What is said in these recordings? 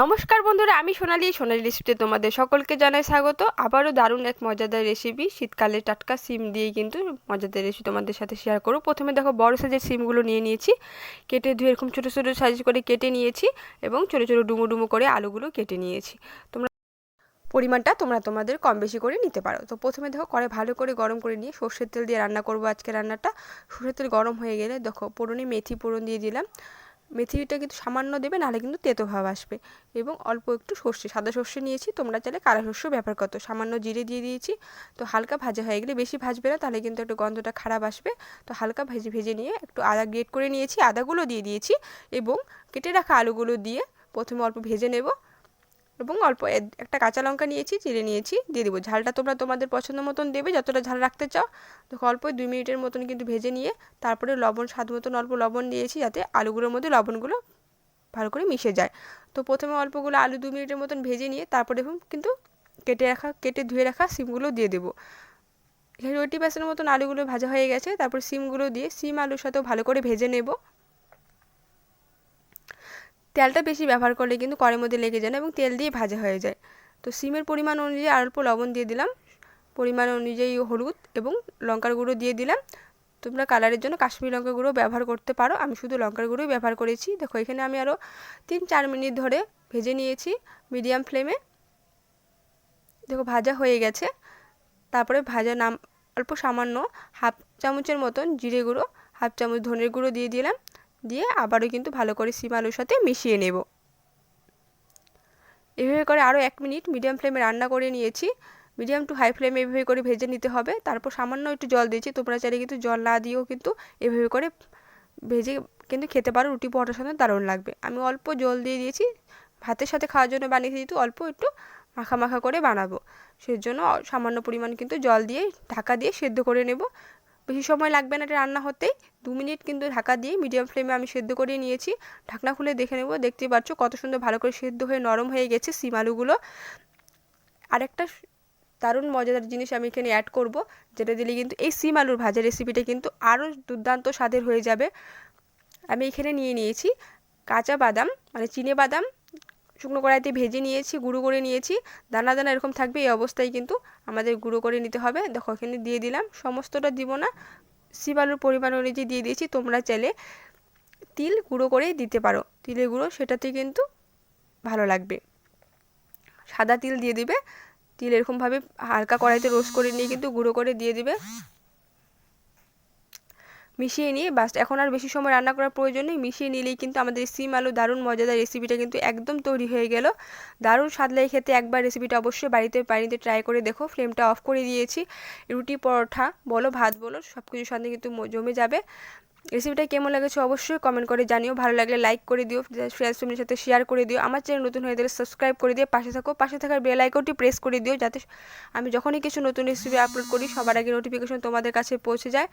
নমস্কার বন্ধুরা, আমি সোনালি রেসিপিতে তোমাদের সকলকে জানাই স্বাগত। আবারও দারুণ এক মজাদার রেসিপি, শীতকালে টাটকা সিম দিয়ে কিন্তু মজাদার রেসিপি তোমাদের সাথে শেয়ার করব। প্রথমে দেখো, বড় সাইজের সিমগুলো নিয়ে নিয়েছি, কেটে ধুয়ে এরকম ছোটো ছোটো সাইজ করে কেটে নিয়েছি এবং ছোটো ছোটো ডুমো ডুমো করে আলুগুলো কেটে নিয়েছি। তোমরা পরিমাণটা তোমাদের কম বেশি করে নিতে পারো। তো প্রথমে দেখো, কড়াই ভালো করে গরম করে নিয়ে সর্ষের তেল দিয়ে রান্না করব আজকে রান্নাটা। সর্ষের তেল গরম হয়ে গেলে দেখো, ফোড়নে মেথি ফোড়ন দিয়ে দিলাম। মেথিটা কিন্তু সামান্য দেবে, নাহলে কিন্তু তেতো ভাব আসবে। এবং অল্প একটু সর্ষে, সাদা সর্ষে নিয়েছি, তোমরা চাইলে কালো সর্ষেও ব্যবহার করতো। সামান্য জিরে দিয়ে দিয়েছি। তো হালকা ভাজা হয়ে গেলে, বেশি ভাজবে না তাহলে কিন্তু একটু গন্ধটা খারাপ আসবে। তো হালকা ভেজে ভেজে নিয়ে একটু আদা গ্রেট করে নিয়েছি, আদাগুলো দিয়ে দিয়েছি এবং কেটে রাখা আলুগুলো দিয়ে প্রথমে অল্প ভেজে নেব। এবং অল্প একটা কাঁচা লঙ্কা নিয়েছি, চিড়ে নিয়েছি, দিয়ে দেবো। ঝালটা তোমরা তোমাদের পছন্দ মতন দেবে, যতটা ঝাল রাখতে চাও। তো অল্প 2 মিনিটের মতন কিন্তু ভেজে নিয়ে তারপরে লবণ, স্বাদ মতন অল্প লবণ দিয়েছি, যাতে আলুগুলোর মধ্যে লবণগুলো ভালো করে মিশে যায়। তো প্রথমে অল্পগুলো আলু 2 মিনিটের মতন ভেজে নিয়ে তারপরে কিন্তু কেটে ধুয়ে রাখা সিমগুলো দিয়ে দেবো। এখানে 80% মতন আলুগুলো ভাজা হয়ে গেছে। তারপর সিমগুলো দিয়ে সিম আলুর সাথেও ভালো করে ভেজে নেব। তেলটা বেশি ব্যবহার করলে কিন্তু কড়াইয়ের মধ্যে লেগে যায় না এবং তেল দিয়ে ভাজা হয়ে যায়। তো সিমের পরিমাণ অনুযায়ী অল্প লবণ দিয়ে দিলাম, পরিমাণ অনুযায়ী হলুদ এবং লঙ্কার গুঁড়ো দিয়ে দিলাম। তোমরা কালারের জন্য কাশ্মীরি লঙ্কার গুঁড়ো ব্যবহার করতে পারো, আমি শুধু লঙ্কার গুঁড়োই ব্যবহার করেছি। দেখো, এখানে আমি আরও 3-4 মিনিট ধরে ভেজে নিয়েছি মিডিয়াম ফ্লেমে। দেখো, ভাজা হয়ে গেছে। তারপরে অল্প সামান্য হাফ চামচের মতন জিরে গুঁড়ো, হাফ চামচ ধনের গুঁড়ো দিয়ে দিলাম। দিয়ে আবারও কিন্তু ভালো করে সিম আলুর সাথে মিশিয়ে নেব। এভাবে করে আরও 1 মিনিট মিডিয়াম ফ্লেমে রান্না করে নিয়েছি। মিডিয়াম টু হাই ফ্লেমে এভাবে করে ভেজে নিতে হবে। তারপর সামান্য একটু জল দিয়েছি, তোমরা চাইলে কিন্তু জল না দিয়েও কিন্তু এভাবে করে ভেজে কিন্তু খেতে পারো, রুটি পরোটার সাথে দারুণ লাগবে। আমি অল্প জল দিয়ে দিয়েছি, ভাতের সাথে খাওয়ার জন্য বানিয়েছি, যেহেতু অল্প একটু মাখা মাখা করে বানাবো, সেই জন্য সামান্য পরিমাণ কিন্তু জল দিয়ে ঢাকা দিয়ে সেদ্ধ করে নেব। বেশি সময় লাগবে না এটা রান্না হতেই, 2 মিনিট কিন্তু ঢাকা দিয়ে মিডিয়াম ফ্লেমে আমি সেদ্ধ করে নিয়েছি। ঢাকনা খুলে দেখে নেব, দেখতেই পাচ্ছ কত সুন্দর ভালো করে সেদ্ধ হয়ে নরম হয়ে গেছে সিম আলুগুলো। আরেকটা দারুণ মজাদার জিনিস আমি এখানে অ্যাড করব, যেটা দিলে কিন্তু এই সিম আলুর ভাজা রেসিপিটা কিন্তু আরও দুর্দান্ত স্বাদের হয়ে যাবে। আমি এখানে নিয়ে নিয়েছি কাঁচা বাদাম, মানে চিনে বাদাম, শুকনো কড়াইতে ভেজে নিয়েছি, গুঁড়ো করে নিয়েছি। দানা দানা এরকম থাকবে, এই অবস্থায় কিন্তু আমাদের গুঁড়ো করে নিতে হবে। দেখো, এখানে দিয়ে দিলাম, সমস্তটা দিব না, সিম আলুর পরিমাণ অনুযায়ী দিয়ে দিয়েছি। তোমরা চাইলে তিল গুঁড়ো করেই দিতে পারো, তিলের গুঁড়ো, সেটাতে কিন্তু ভালো লাগবে। সাদা তিল দিয়ে দিবে। তিল এরকমভাবে হালকা কড়াইতে রোস্ট করে নিয়ে কিন্তু গুঁড়ো করে দিয়ে দিবে। মিশিয়ে নিয়ে বাস, এখন আর বেশি সময় রান্না করার প্রয়োজন নেই। মিশিয়ে নিলেই কিন্তু আমাদের সিম আলু দারুণ মজাদার রেসিপিটা কিন্তু একদম তৈরি হয়ে গেল। দারুণ স্বাদ লাগে খেতে। একবার রেসিপিটা অবশ্যই বাড়িতে ট্রাই করে দেখো। ফ্লেমটা অফ করে দিয়েছি। রুটি পরোটা বলো, ভাত বলো, সব কিছুর সাথে কিন্তু জমে যাবে। রেসিপিটা কেমন লেগেছে অবশ্যই কমেন্ট করে জানিও। ভালো লাগলে লাইক করে দিও, ফ্রেন্ডস ফ্যামিলির সাথে শেয়ার করে দিও। আমার চ্যানেল নতুন হয়ে গেলে সাবস্ক্রাইব করে দিয়ে পাশে থাকার বেল আইকনটি প্রেস করে দিও, যাতে আমি যখনই কিছু নতুন রেসিপি আপলোড করি সবার আগে নোটিফিকেশন তোমাদের কাছে পৌঁছে যায়।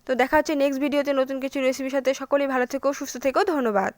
তো দেখা হচ্ছে নেক্সট ভিডিওতে নতুন কিছু রেসিপির সাথে। সকলেই ভালো থেকো, সুস্থ থেকো, ধন্যবাদ।